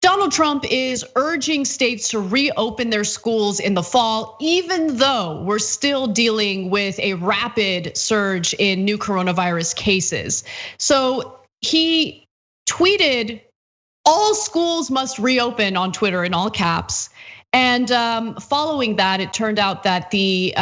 Donald Trump is urging states to reopen their schools in the fall, even though we're still dealing with a rapid surge in new coronavirus cases. So he tweeted, "All schools must reopen" on Twitter in all caps. And following that, it turned out that the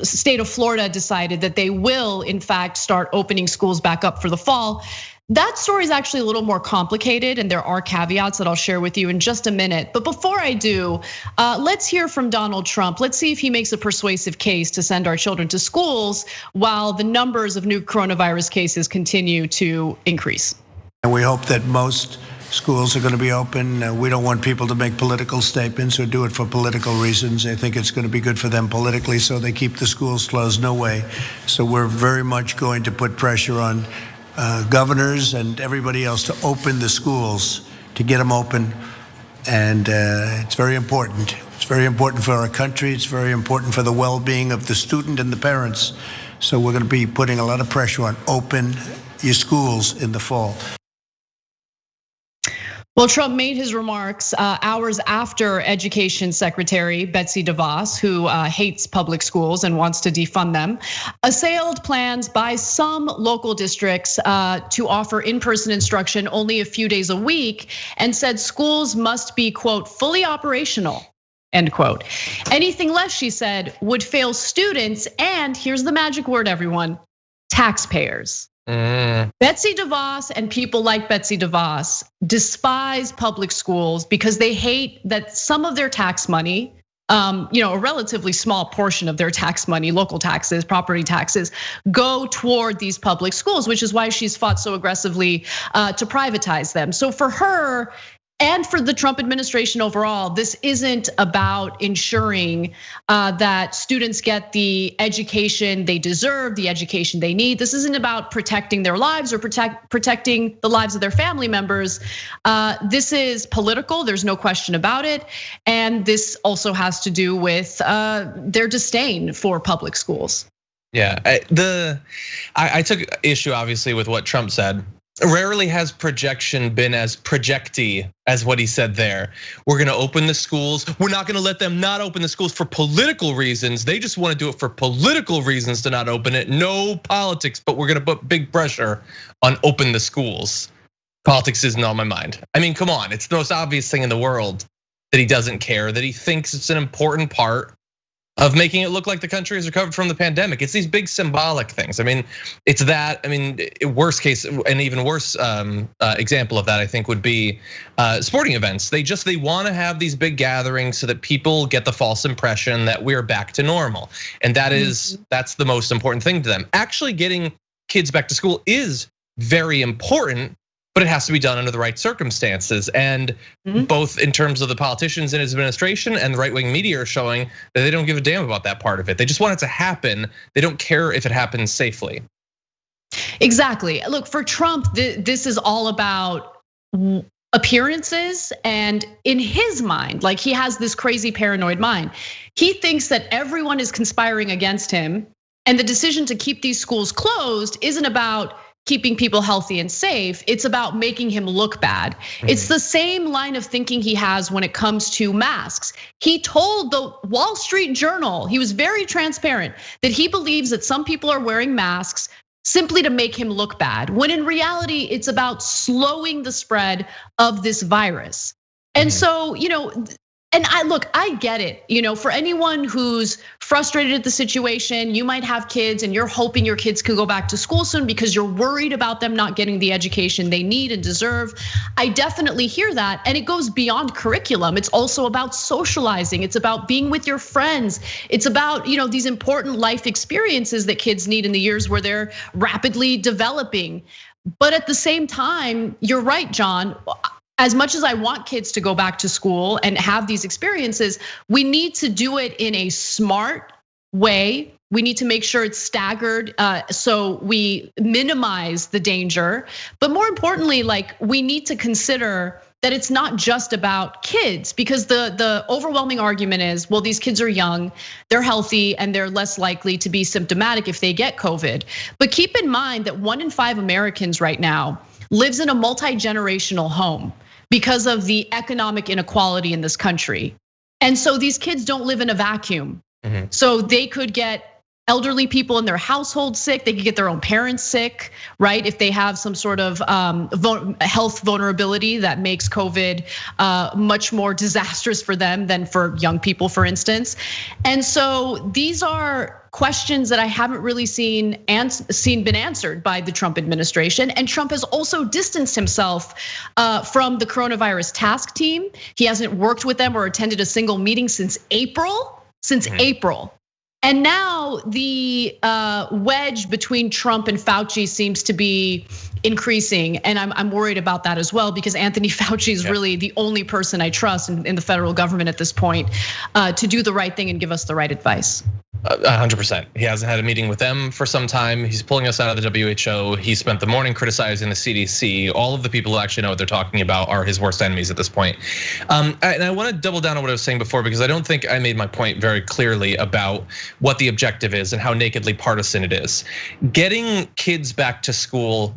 state of Florida decided that they will, in fact, start opening schools back up for the fall. That story is actually a little more complicated, and there are caveats that I'll share with you in just a minute. But before I do, let's hear from Donald Trump. Let's see if he makes a persuasive case to send our children to schools while the numbers of new coronavirus cases continue to increase. And we hope that most schools are going to be open. We don't want people to make political statements or do it for political reasons. I think it's going to be good for them politically, so they keep the schools closed. No way. So we're very much going to put pressure on governors and everybody else to open the schools, to get them open. And it's very important. It's very important for our country. It's very important for the well-being of the student and the parents. So we're going to be putting a lot of pressure on open your schools in the fall. Well, Trump made his remarks hours after Education Secretary Betsy DeVos, who hates public schools and wants to defund them, assailed plans by some local districts to offer in-person instruction only a few days a week, and said schools must be, quote, fully operational, end quote. Anything less, she said, would fail students, and here's the magic word, everyone, taxpayers. Betsy DeVos and people like Betsy DeVos despise public schools because they hate that some of their tax money, a relatively small portion of their tax money, local taxes, property taxes, go toward these public schools, which is why she's fought so aggressively to privatize them. So for her, and for the Trump administration overall, this isn't about ensuring that students get the education they deserve, the education they need. This isn't about protecting their lives or protecting the lives of their family members. This is political, there's no question about it. And this also has to do with their disdain for public schools. Yeah, I took issue obviously with what Trump said. Rarely has projection been as projecty as what he said there. We're gonna open the schools. We're not gonna let them not open the schools for political reasons. They just wanna do it for political reasons to not open it. No politics, but we're gonna put big pressure on open the schools. Politics isn't on my mind. I mean, come on, it's the most obvious thing in the world that he doesn't care, that he thinks it's an important part of making it look like the country has recovered from the pandemic. It's these big symbolic things. I mean, it's that. I mean, worst case, an even worse example of that, I think, would be sporting events. They want to have these big gatherings so that people get the false impression that we're back to normal, and that's the most important thing to them. Actually, getting kids back to school is very important, but it has to be done under the right circumstances. And both in terms of the politicians in his administration and the right-wing media are showing that they don't give a damn about that part of it. They just want it to happen. They don't care if it happens safely. Exactly. Look, for Trump, this is all about appearances, and in his mind, like he has this crazy paranoid mind. He thinks that everyone is conspiring against him, and the decision to keep these schools closed isn't about keeping people healthy and safe, it's about making him look bad. It's the same line of thinking he has when it comes to masks. He told the Wall Street Journal, he was very transparent, that he believes that some people are wearing masks simply to make him look bad, when in reality, it's about slowing the spread of this virus. And so, and I get it. For anyone who's frustrated at the situation, you might have kids and you're hoping your kids can go back to school soon because you're worried about them not getting the education they need and deserve. I definitely hear that, and it goes beyond curriculum. It's also about socializing. It's about being with your friends. It's about these important life experiences that kids need in the years where they're rapidly developing. But at the same time, you're right, John. As much as I want kids to go back to school and have these experiences, we need to do it in a smart way. We need to make sure it's staggered so we minimize the danger. But more importantly, we need to consider that it's not just about kids, because the overwhelming argument is, well, these kids are young, they're healthy, and they're less likely to be symptomatic if they get COVID. But keep in mind that 1 in 5 Americans right now lives in a multi-generational home. because of the economic inequality in this country. And so these kids don't live in a vacuum. So they could get elderly people in their household sick, they could get their own parents sick, right? If they have some sort of health vulnerability that makes COVID much more disastrous for them than for young people, for instance. And so these are questions that I haven't really seen been answered by the Trump administration. And Trump has also distanced himself from the coronavirus task team. He hasn't worked with them or attended a single meeting since April. And now the wedge between Trump and Fauci seems to be increasing, and I'm worried about that as well, because Anthony Fauci is really the only person I trust in the federal government at this point to do the right thing and give us the right advice. 100%. He hasn't had a meeting with them for some time. He's pulling us out of the WHO. He spent the morning criticizing the CDC. All of the people who actually know what they're talking about are his worst enemies at this point. And I want to double down on what I was saying before, because I don't think I made my point very clearly about what the objective is and how nakedly partisan it is. Getting kids back to school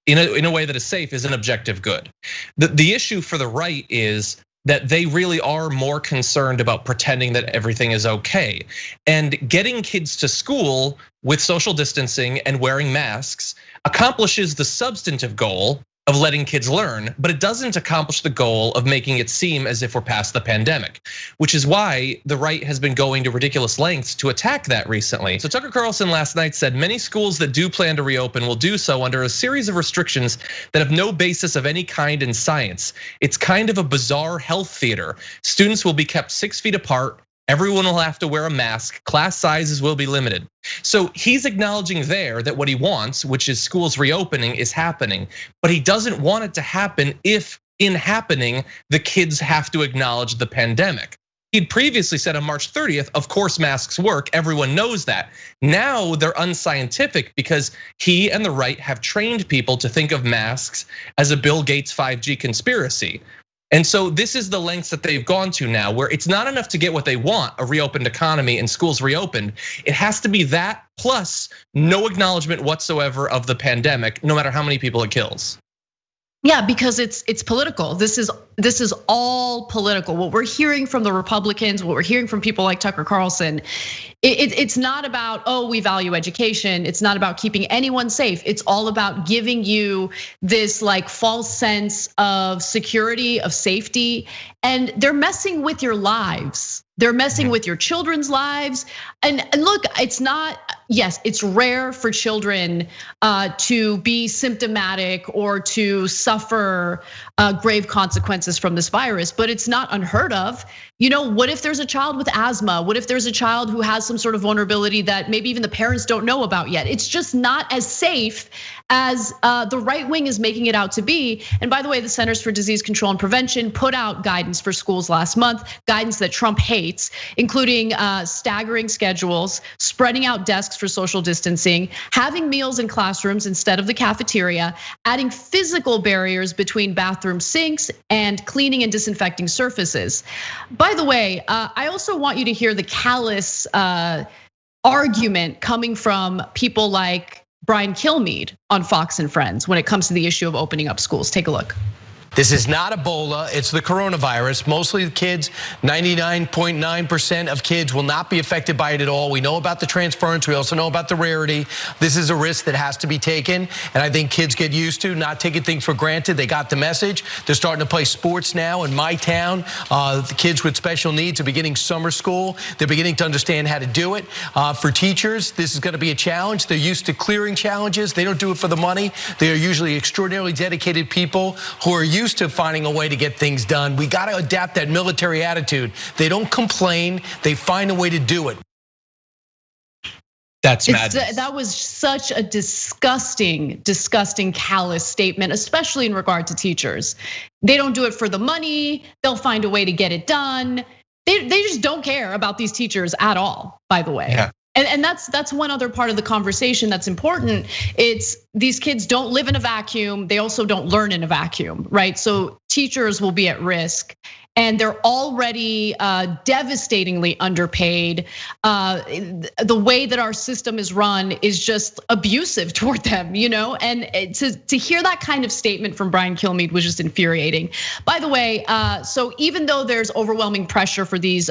in a way that is safe is an objective good. The issue for the right is that they really are more concerned about pretending that everything is okay. And getting kids to school with social distancing and wearing masks accomplishes the substantive goal of letting kids learn, but it doesn't accomplish the goal of making it seem as if we're past the pandemic, which is why the right has been going to ridiculous lengths to attack that recently. So Tucker Carlson last night said many schools that do plan to reopen will do so under a series of restrictions that have no basis of any kind in science. It's kind of a bizarre health theater. Students will be kept 6 feet apart. Everyone will have to wear a mask. Class sizes will be limited. So he's acknowledging there that what he wants, which is schools reopening, is happening. But he doesn't want it to happen if in happening, the kids have to acknowledge the pandemic. He'd previously said on March 30th, of course masks work, everyone knows that. Now they're unscientific because he and the right have trained people to think of masks as a Bill Gates 5G conspiracy. And so this is the lengths that they've gone to now, where it's not enough to get what they want, a reopened economy and schools reopened. It has to be that plus no acknowledgement whatsoever of the pandemic, no matter how many people it kills. Yeah, because it's political. This is all political. What we're hearing from the Republicans, what we're hearing from people like Tucker Carlson, it's not about, oh, we value education. It's not about keeping anyone safe. It's all about giving you this like false sense of security, of safety, and they're messing with your lives. They're messing with your children's lives. And look, it's not, yes, it's rare for children to be symptomatic or to suffer grave consequences from this virus, but it's not unheard of. You know, what if there's a child with asthma? What if there's a child who has some sort of vulnerability that maybe even the parents don't know about yet? It's just not as safe as the right wing is making it out to be. And by the way, the Centers for Disease Control and Prevention put out guidance for schools last month, guidance that Trump hates, including staggering schedules, spreading out desks for social distancing, having meals in classrooms instead of the cafeteria, adding physical barriers between bathroom sinks, and cleaning and disinfecting surfaces. By the way, I also want you to hear the callous argument coming from people like Brian Kilmeade on Fox and Friends when it comes to the issue of opening up schools. Take a look. This is not Ebola, it's the coronavirus. Mostly the kids, 99.9% of kids will not be affected by it at all. We know about the transference, we also know about the rarity. This is a risk that has to be taken, and I think kids get used to not taking things for granted. They got the message. They're starting to play sports now in my town. The kids with special needs are beginning summer school. They're beginning to understand how to do it. For teachers, this is gonna be a challenge. They're used to clearing challenges. They don't do it for the money. They are usually extraordinarily dedicated people who are used to finding a way to get things done. We got to adapt that military attitude. They don't complain, they find a way to do it. That's madness. That was such a disgusting, callous statement, especially in regard to teachers. They don't do it for the money, they'll find a way to get it done. They just don't care about these teachers at all, by the way. Yeah. And that's one other part of the conversation that's important. It's these kids don't live in a vacuum. They also don't learn in a vacuum, right? So teachers will be at risk. and they're already devastatingly underpaid. The way that our system is run is just abusive toward them, and to hear that kind of statement from Brian Kilmeade was just infuriating. By the way, so even though there's overwhelming pressure for these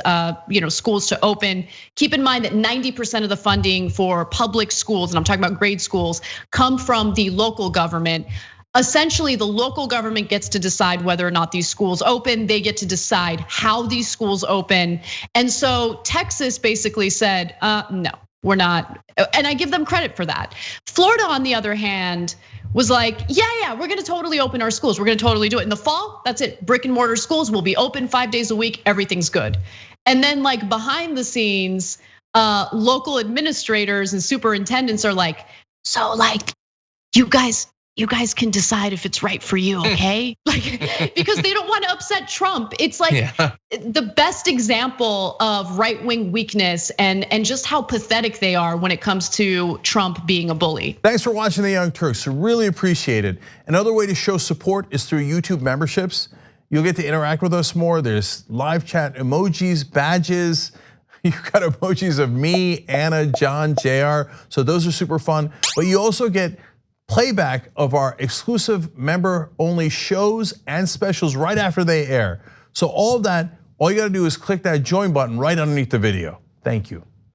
schools to open, keep in mind that 90% of the funding for public schools, and I'm talking about grade schools, come from the local government. Essentially, the local government gets to decide whether or not these schools open. They get to decide how these schools open. And so Texas basically said, no, we're not. And I give them credit for that. Florida, on the other hand, was like, yeah, we're gonna totally open our schools. We're gonna totally do it in the fall. That's it. Brick and mortar schools will be open 5 days a week. Everything's good. And then like behind the scenes, local administrators and superintendents are like, so like, you guys can decide if it's right for you, okay? Like, because they don't want to upset Trump. It's like the best example of right-wing weakness and just how pathetic they are when it comes to Trump being a bully. Thanks for watching The Young Turks, really appreciate it. Another way to show support is through YouTube memberships. You'll get to interact with us more. There's live chat emojis, badges. You've got emojis of me, Anna, John, JR. So those are super fun. But you also get playback of our exclusive member-only shows and specials right after they air. So all of that, all you gotta do is click that join button right underneath the video. Thank you.